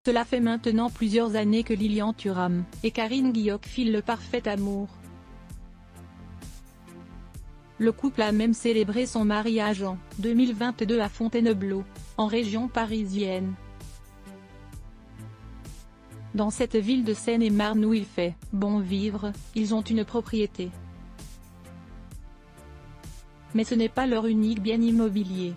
Cela fait maintenant plusieurs années que Lilian Thuram et Karine Guilloc filent le parfait amour. Le couple a même célébré son mariage en 2022 à Fontainebleau, en région parisienne. Dans cette ville de Seine-et-Marne où il fait bon vivre, ils ont une propriété. Mais ce n'est pas leur unique bien immobilier.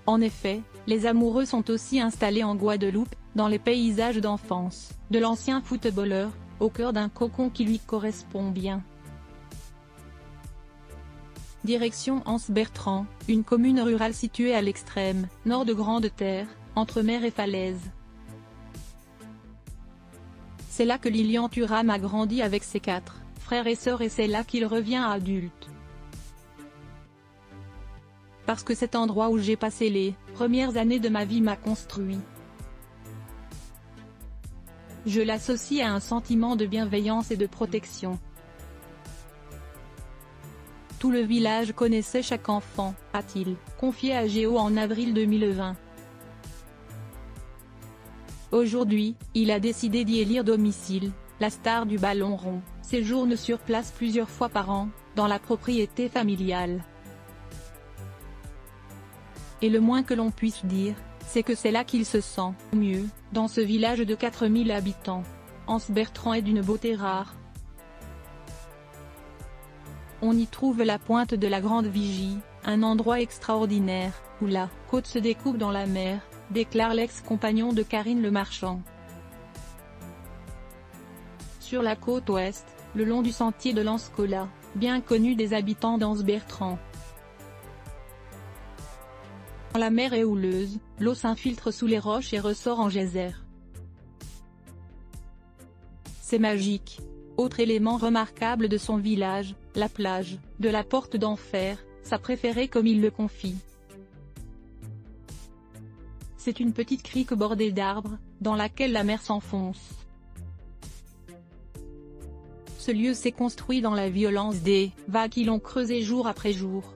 En effet, les amoureux sont aussi installés en Guadeloupe, dans les paysages d'enfance de l'ancien footballeur, au cœur d'un cocon qui lui correspond bien. Direction Anse-Bertrand, une commune rurale située à l'extrême nord de Grande-Terre, entre mer et falaise. C'est là que Lilian Thuram a grandi avec ses 4 frères et sœurs et c'est là qu'il revient adulte. Parce que cet endroit où j'ai passé les premières années de ma vie m'a construit. Je l'associe à un sentiment de bienveillance et de protection. Tout le village connaissait chaque enfant, a-t-il confié à Géo en avril 2020. Aujourd'hui, il a décidé d'y élire domicile. La star du ballon rond séjourne sur place plusieurs fois par an, dans la propriété familiale. Et le moins que l'on puisse dire, c'est que c'est là qu'il se sent mieux, dans ce village de 4000 habitants. Anse-Bertrand est d'une beauté rare. On y trouve la pointe de la Grande Vigie, un endroit extraordinaire, où la côte se découpe dans la mer, déclare l'ex-compagnon de Karine Le Marchand. Sur la côte ouest, le long du sentier de l'Anscola, bien connu des habitants d'Anse-Bertrand. La mer est houleuse, l'eau s'infiltre sous les roches et ressort en geyser. C'est magique. Autre élément remarquable de son village, la plage de la Porte d'Enfer, sa préférée comme il le confie. C'est une petite crique bordée d'arbres, dans laquelle la mer s'enfonce. Ce lieu s'est construit dans la violence des vagues qui l'ont creusé jour après jour.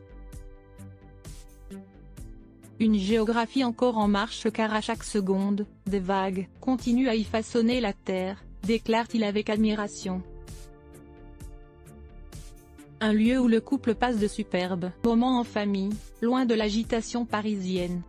Une géographie encore en marche car à chaque seconde, des vagues continuent à y façonner la terre, déclare-t-il avec admiration. Un lieu où le couple passe de superbes moments en famille, loin de l'agitation parisienne.